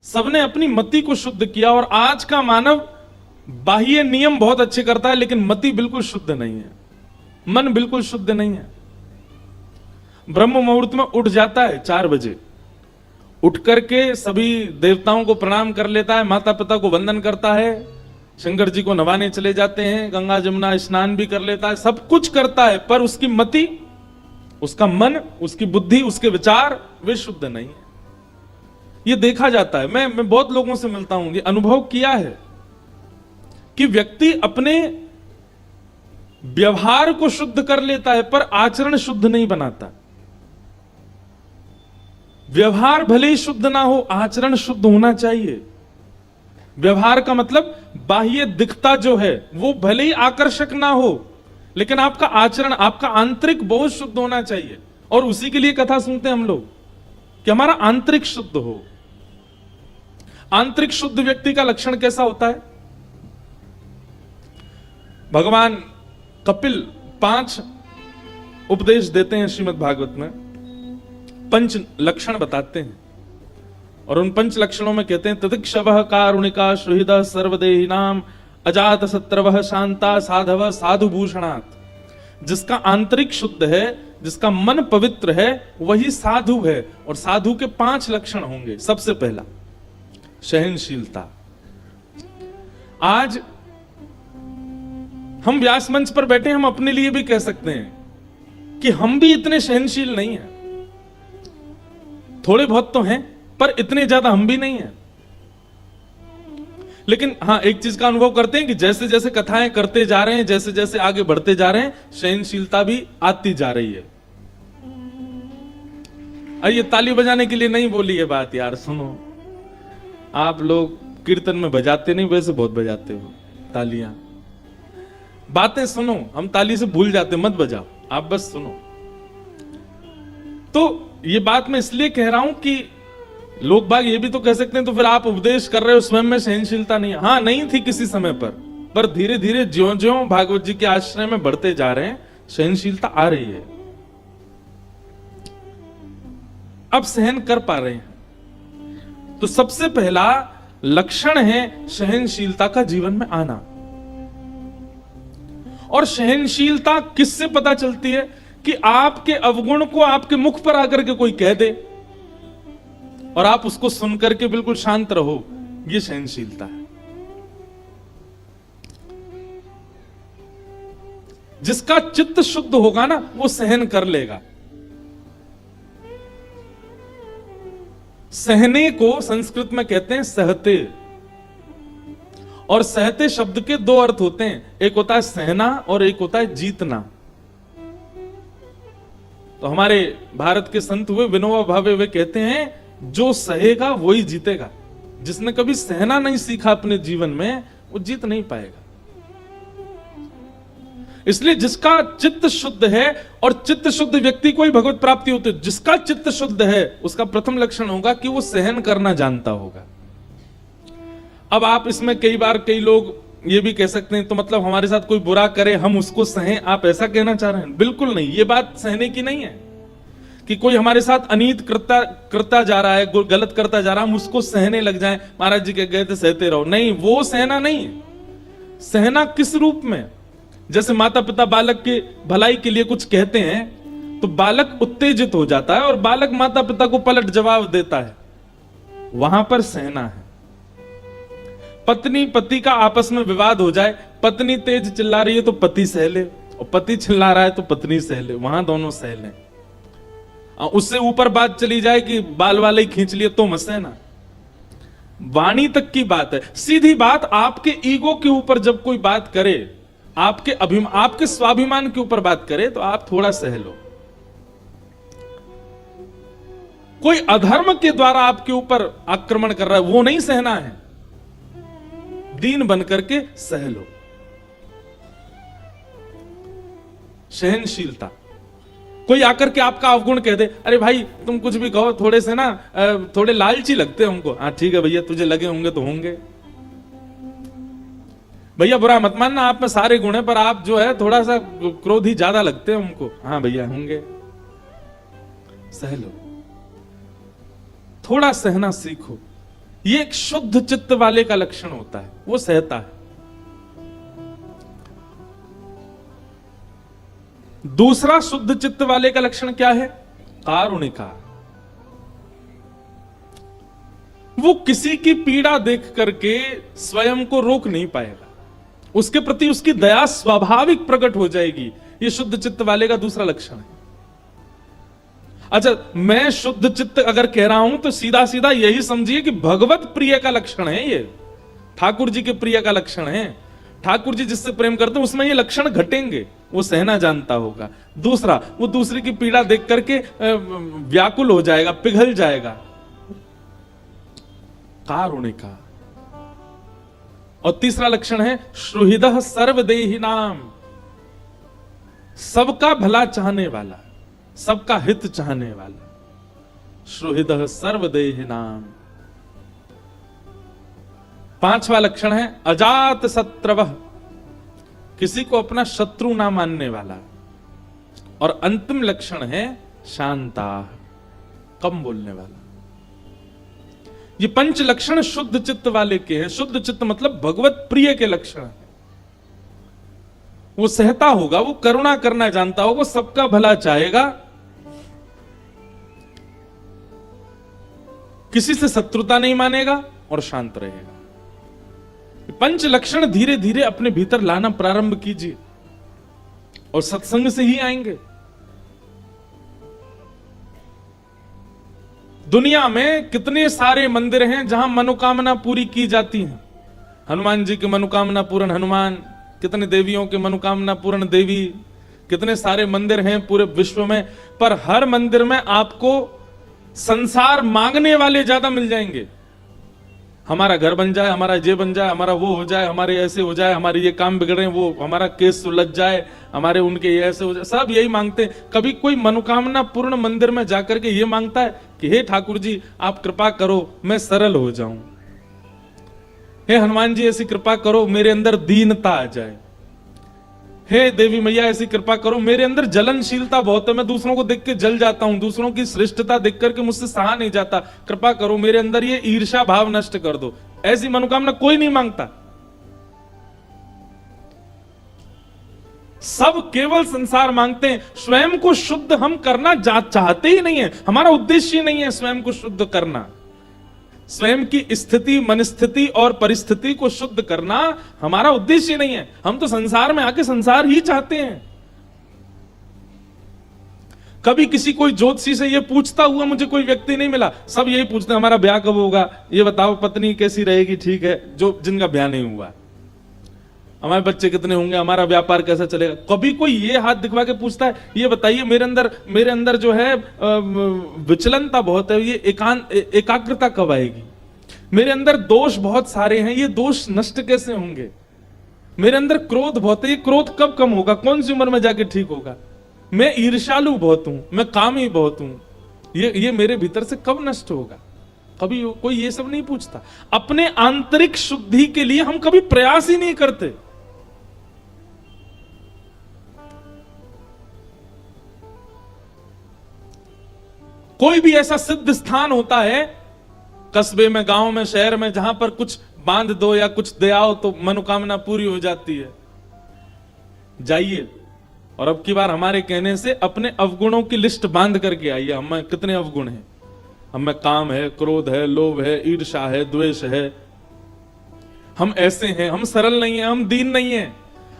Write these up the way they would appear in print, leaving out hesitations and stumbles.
सबने अपनी मति को शुद्ध किया। और आज का मानव बाह्य नियम बहुत अच्छे करता है, लेकिन मति बिल्कुल शुद्ध नहीं है, मन बिल्कुल शुद्ध नहीं है। ब्रह्म मुहूर्त में उठ जाता है 4 बजे, उठ करके सभी देवताओं को प्रणाम कर लेता है, माता पिता को वंदन करता है, शंकर जी को नवाने चले जाते हैं, गंगा जमुना स्नान भी कर लेता है, सब कुछ करता है, पर उसकी मति, उसका मन, उसकी बुद्धि, उसके विचार वे शुद्ध नहीं है। ये देखा जाता है। मैं बहुत लोगों से मिलता हूं, ये अनुभव किया है कि व्यक्ति अपने व्यवहार को शुद्ध कर लेता है पर आचरण शुद्ध नहीं बनाता। व्यवहार भले ही शुद्ध ना हो, आचरण शुद्ध होना चाहिए। व्यवहार का मतलब बाह्य दिखता जो है वो भले ही आकर्षक ना हो, लेकिन आपका आचरण, आपका आंतरिक बहुत शुद्ध होना चाहिए। और उसी के लिए कथा सुनते हैं हम लोग कि हमारा आंतरिक शुद्ध हो। आंतरिक शुद्ध व्यक्ति का लक्षण कैसा होता है? भगवान कपिल 5 उपदेश देते हैं श्रीमद् भागवत में, 5 लक्षण बताते हैं। और उन 5 लक्षणों में कहते हैं तितिक्षवः कारुणिका सुहृदः सर्वदेहिनाम अजात शत्रवः शांता साधवः साधुभूषणात्। जिसका आंतरिक शुद्ध है, जिसका मन पवित्र है, वही साधु है। और साधु के 5 लक्षण होंगे। सबसे पहला सहनशीलता। आज हम व्यास मंच पर बैठे, हम अपने लिए भी कह सकते हैं कि हम भी इतने सहनशील नहीं हैं। थोड़े बहुत तो हैं, पर इतने ज्यादा हम भी नहीं हैं। लेकिन हां, एक चीज का अनुभव करते हैं कि जैसे जैसे कथाएं करते जा रहे हैं, जैसे जैसे आगे बढ़ते जा रहे हैं, सहनशीलता भी आती जा रही है। ये ताली बजाने के लिए नहीं बोली है बात यार, सुनो। आप लोग कीर्तन में बजाते नहीं, वैसे बहुत बजाते हो तालियां। बातें सुनो, हम ताली से भूल जाते, मत बजाओ, आप बस सुनो। तो ये बात मैं इसलिए कह रहा हूं कि लोग बाग ये भी तो कह सकते हैं तो फिर आप उपदेश कर रहे हो, स्वयं में सहनशीलता नहीं है। हाँ, नहीं थी किसी समय पर धीरे धीरे ज्यों ज्यों भागवत जी के आश्रय में बढ़ते जा रहे हैं, सहनशीलता आ रही है। अब सहन कर पा रहे हैं। तो सबसे पहला लक्षण है सहनशीलता का जीवन में आना। और सहनशीलता किससे पता चलती है? कि आपके अवगुण को आपके मुख पर आकर के कोई कह दे और आप उसको सुन करके बिल्कुल शांत रहो, ये सहनशीलता है। जिसका चित्त शुद्ध होगा ना, वो सहन कर लेगा। सहने को संस्कृत में कहते हैं सहते। और सहते शब्द के 2 अर्थ होते हैं, एक होता है सहना और एक होता है जीतना। तो हमारे भारत के संत हुए विनोबा भावे, वे कहते हैं जो सहेगा वही जीतेगा। जिसने कभी सहना नहीं सीखा अपने जीवन में, वो जीत नहीं पाएगा। इसलिए जिसका चित्त शुद्ध है, और चित्त शुद्ध व्यक्ति को ही भगवत प्राप्ति होती है। जिसका चित्त शुद्ध है, उसका प्रथम लक्षण होगा कि वो सहन करना जानता होगा। अब आप इसमें कई बार कई लोग ये भी कह सकते हैं तो मतलब हमारे साथ कोई बुरा करे हम उसको सहें, आप ऐसा कहना चाह रहे हैं? बिल्कुल नहीं, ये बात सहने की नहीं है कि कोई हमारे साथ अनीत करता जा रहा है, गलत करता जा रहा है, हम उसको सहने लग जाएं। महाराज जी कह गए थे सहते रहो, नहीं, वो सहना नहीं है। सहना किस रूप में? जैसे माता पिता बालक के भलाई के लिए कुछ कहते हैं तो बालक उत्तेजित हो जाता है और बालक माता पिता को पलट जवाब देता है, वहां पर सहना है। पत्नी पति का आपस में विवाद हो जाए, पत्नी तेज चिल्ला रही है तो पति सह ले, और पति चिल्ला रहा है तो पत्नी सह ले, वहां दोनों सह लें। उससे ऊपर बात चली जाए कि बाल वाले ही खींच लिए तो मत सहना। वाणी तक की बात है, सीधी बात। आपके ईगो के ऊपर जब कोई बात करे, आपके स्वाभिमान के ऊपर बात करे, तो आप थोड़ा सह लो। कोई अधर्म के द्वारा आपके ऊपर आक्रमण कर रहा है, वो नहीं सहना है। दीन बनकर के सह लो। सहनशीलता। कोई आकर के आपका अवगुण कह दे, अरे भाई तुम कुछ भी कहो, थोड़े से ना थोड़े लालची लगते हो हमको। हाँ ठीक है भैया, तुझे लगे होंगे तो होंगे भैया, बुरा मत मानना, आप में सारे गुण है, पर आप जो है थोड़ा सा क्रोधी ज्यादा लगते हैं हमको। हाँ भैया होंगे, सह लो। थोड़ा सहना सीखो। ये एक शुद्ध चित्त वाले का लक्षण होता है, वो सहता है। दूसरा शुद्ध चित्त वाले का लक्षण क्या है? कारुणिका। वो किसी की पीड़ा देख करके स्वयं को रोक नहीं पाएगा, उसके प्रति उसकी दया स्वाभाविक प्रकट हो जाएगी। ये शुद्ध चित्त वाले का दूसरा लक्षण है। अच्छा, मैं शुद्ध चित्त अगर कह रहा हूं तो सीधा सीधा यही समझिए कि भगवत प्रिय का लक्षण है, ये ठाकुर जी के प्रिय का लक्षण है। ठाकुर जी जिससे प्रेम करते हैं उसमें ये लक्षण घटेंगे, वो सहना जानता होगा। दूसरा, वो दूसरे की पीड़ा देख करके व्याकुल हो जाएगा, पिघल जाएगा, कारुणिका। और तीसरा लक्षण है सुहृदः सर्वदेहिनाम, सबका भला चाहने वाला, सबका हित चाहने वाला, सुहृदः सर्वदेहिनाम। पांचवा लक्षण है अजात शत्रवः, किसी को अपना शत्रु ना मानने वाला। और अंतिम लक्षण है शांता, कम बोलने वाला। ये पंच लक्षण शुद्ध चित्त वाले के हैं। शुद्ध चित्त मतलब भगवत प्रिय के लक्षण है। वो सहता होगा, वो करुणा करना जानता होगा, वो सबका भला चाहेगा, किसी से शत्रुता नहीं मानेगा और शांत रहेगा। पंच लक्षण धीरे धीरे अपने भीतर लाना प्रारंभ कीजिए और सत्संग से ही आएंगे। दुनिया में कितने सारे मंदिर हैं जहां मनोकामना पूरी की जाती है। हनुमान जी की मनोकामना पूर्ण हनुमान, कितने देवियों के मनोकामना पूर्ण देवी, कितने सारे मंदिर हैं पूरे विश्व में। पर हर मंदिर में आपको संसार मांगने वाले ज्यादा मिल जाएंगे। हमारा घर बन जाए, हमारा ये बन जाए, हमारा वो हो जाए, हमारे ऐसे हो जाए, हमारे ये काम बिगड़ रहे हैं, वो हमारा केस सुलझ जाए, हमारे उनके ये ऐसे हो जाए, सब यही मांगते हैं। कभी कोई मनोकामना पूर्ण मंदिर में जाकर के ये मांगता है कि हे ठाकुर जी आप कृपा करो मैं सरल हो जाऊं, हे हनुमान जी ऐसी कृपा करो मेरे अंदर दीनता आ जाए, हे देवी मैया ऐसी कृपा करो मेरे अंदर जलनशीलता बहुत है, मैं दूसरों को देख के जल जाता हूं, दूसरों की श्रेष्ठता देख करके मुझसे सहा नहीं जाता, कृपा करो मेरे अंदर ये ईर्ष्या भाव नष्ट कर दो। ऐसी मनोकामना कोई नहीं मांगता। सब केवल संसार मांगते हैं। स्वयं को शुद्ध हम करना चाहते ही नहीं है, हमारा उद्देश्य ही नहीं है स्वयं को शुद्ध करना। स्वयं की स्थिति, मनस्थिति और परिस्थिति को शुद्ध करना हमारा उद्देश्य नहीं है। हम तो संसार में आके संसार ही चाहते हैं। कभी किसी कोई ज्योतिषी से ये पूछता हुआ मुझे कोई व्यक्ति नहीं मिला। सब यही पूछते हैं हमारा ब्याह कब होगा, ये बताओ पत्नी कैसी रहेगी, ठीक है, जो जिनका ब्याह नहीं हुआ, हमारे बच्चे कितने होंगे, हमारा व्यापार कैसा चलेगा। कभी कोई ये हाथ दिखवा के पूछता है ये बताइए मेरे अंदर जो है विचलनता बहुत है, ये एकाग्रता कब आएगी, मेरे अंदर दोष बहुत सारे हैं, ये दोष नष्ट कैसे होंगे, मेरे अंदर क्रोध बहुत है, ये क्रोध कब कम होगा, कौन सी उम्र में जाके ठीक होगा, मैं ईर्ष्यालु बहुत हूं, मैं कामी बहुत हूं, ये मेरे भीतर से कब नष्ट होगा। कभी कोई ये सब नहीं पूछता। अपने आंतरिक शुद्धि के लिए हम कभी प्रयास ही नहीं करते। कोई भी ऐसा सिद्ध स्थान होता है कस्बे में, गांव में, शहर में, जहां पर कुछ बांध दो या कुछ दे आओ तो मनोकामना पूरी हो जाती है। जाइए और अब की बार हमारे कहने से अपने अवगुणों की लिस्ट बांध करके आइए। हम कितने अवगुण हैं, हमें काम है, क्रोध है, लोभ है, ईर्ष्या है, द्वेष है, हम ऐसे हैं, हम सरल नहीं हैं, हम दीन नहीं हैं,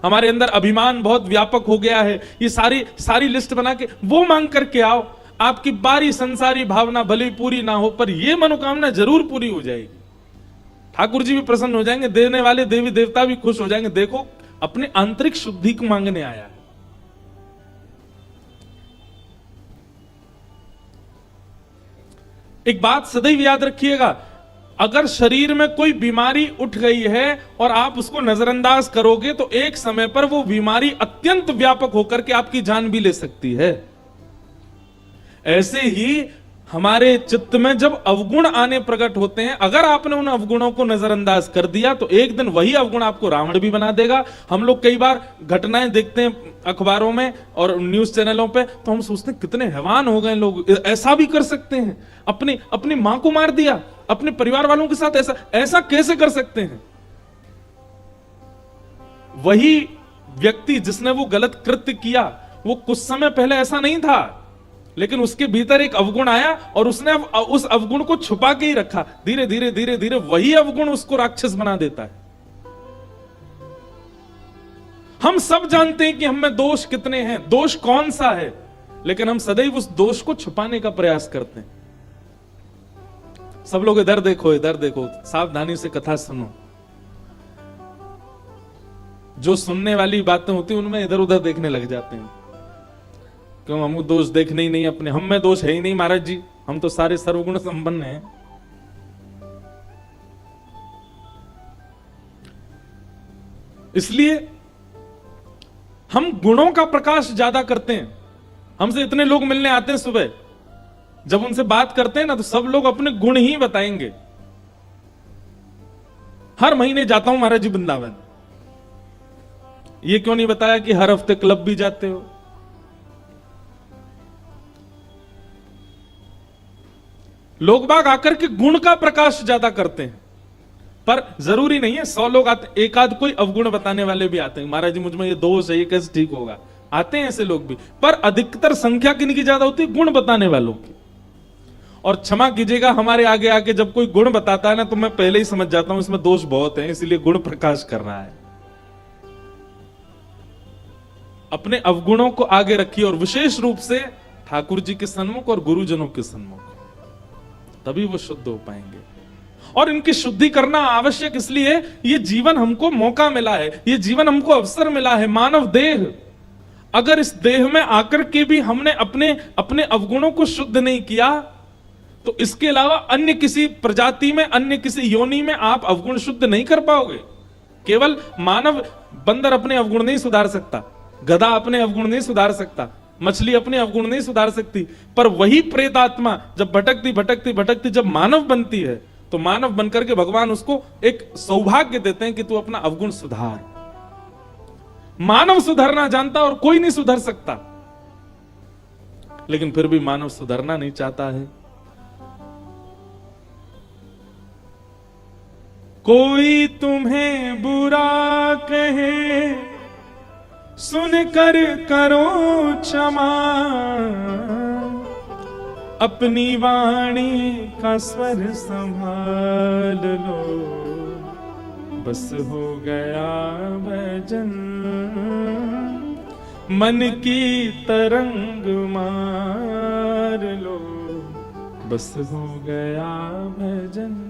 हमारे अंदर अभिमान बहुत व्यापक हो गया है। ये सारी लिस्ट बना के वो मांग करके आओ। आपकी बारी संसारी भावना भले पूरी ना हो पर यह मनोकामना जरूर पूरी हो जाएगी। ठाकुर जी भी प्रसन्न हो जाएंगे, देने वाले देवी देवता भी खुश हो जाएंगे। देखो अपने आंतरिक शुद्धि को मांगने आया है। एक बात सदैव याद रखिएगा, अगर शरीर में कोई बीमारी उठ गई है और आप उसको नजरअंदाज करोगे तो एक समय पर वो बीमारी अत्यंत व्यापक होकर के आपकी जान भी ले सकती है। ऐसे ही हमारे चित्त में जब अवगुण आने प्रकट होते हैं, अगर आपने उन अवगुणों को नजरअंदाज कर दिया तो एक दिन वही अवगुण आपको रावण भी बना देगा। हम लोग कई बार घटनाएं देखते हैं अखबारों में और न्यूज चैनलों पे, तो हम सोचते हैं कितने हैवान हो गए लोग, ऐसा भी कर सकते हैं। अपनी अपनी मां को मार दिया, अपने परिवार वालों के साथ ऐसा ऐसा कैसे कर सकते हैं। वही व्यक्ति जिसने वो गलत कृत्य किया, वो कुछ समय पहले ऐसा नहीं था, लेकिन उसके भीतर एक अवगुण आया और उसने उस अवगुण को छुपा के ही रखा। धीरे धीरे धीरे धीरे वही अवगुण उसको राक्षस बना देता है। हम सब जानते हैं कि हम में दोष कितने हैं, दोष कौन सा है, लेकिन हम सदैव उस दोष को छुपाने का प्रयास करते हैं। सब लोग इधर देखो, सावधानी से कथा सुनो। जो सुनने वाली बातें होती हैं उनमें इधर उधर देखने लग जाते हैं, क्यों हमको दोष देखने ही नहीं अपने, हम में दोष है ही नहीं महाराज जी, हम तो सारे सर्वगुण संपन्न हैं। इसलिए हम गुणों का प्रकाश ज्यादा करते हैं। हमसे इतने लोग मिलने आते हैं सुबह, जब उनसे बात करते हैं ना तो सब लोग अपने गुण ही बताएंगे। हर महीने जाता हूं महाराज जी वृंदावन, ये क्यों नहीं बताया कि हर हफ्ते क्लब भी जाते हो। लोग बाग आकर के गुण का प्रकाश ज्यादा करते हैं, पर जरूरी नहीं है 100 लोग आते, एक आध कोई अवगुण बताने वाले भी आते हैं। महाराज जी मुझमें ये दोष है, ये कैसे ठीक होगा, आते हैं ऐसे लोग भी, पर अधिकतर संख्या किनकी ज्यादा होती है, गुण बताने वालों की। और क्षमा कीजिएगा, हमारे आगे आके जब कोई गुण बताता है ना तो मैं पहले ही समझ जाता हूं इसमें दोष बहुत है, इसलिए गुण प्रकाश कर रहा है। अपने अवगुणों को आगे रखिए, और विशेष रूप से ठाकुर जी के सन्मुख और गुरुजनों के सन्मुख, तभी वो शुद्ध हो पाएंगे। और इनकी शुद्धि करना आवश्यक इसलिए, ये जीवन हमको मौका मिला है, ये जीवन हमको अवसर मिला है, मानव देह। अगर इस देह में आकर के भी हमने अपने अपने अवगुणों को शुद्ध नहीं किया, तो इसके अलावा अन्य किसी प्रजाति में, अन्य किसी योनि में आप अवगुण शुद्ध नहीं कर पाओगे। केवल मानव, बंदर अपने अवगुण नहीं सुधार सकता, गधा अपने अवगुण नहीं सुधार सकता, मछली अपने अवगुण नहीं सुधार सकती, पर वही प्रेतात्मा जब भटकती भटकती भटकती जब मानव बनती है, तो मानव बनकर के भगवान उसको एक सौभाग्य देते हैं कि तू अपना अवगुण सुधार। मानव सुधरना जानता और कोई नहीं सुधर सकता, लेकिन फिर भी मानव सुधरना नहीं चाहता है। कोई तुम्हें बुरा कहे सुनकर करो क्षमा, अपनी वाणी का स्वर संभाल लो, बस हो गया भजन, मन की तरंग मार लो, बस हो गया भजन।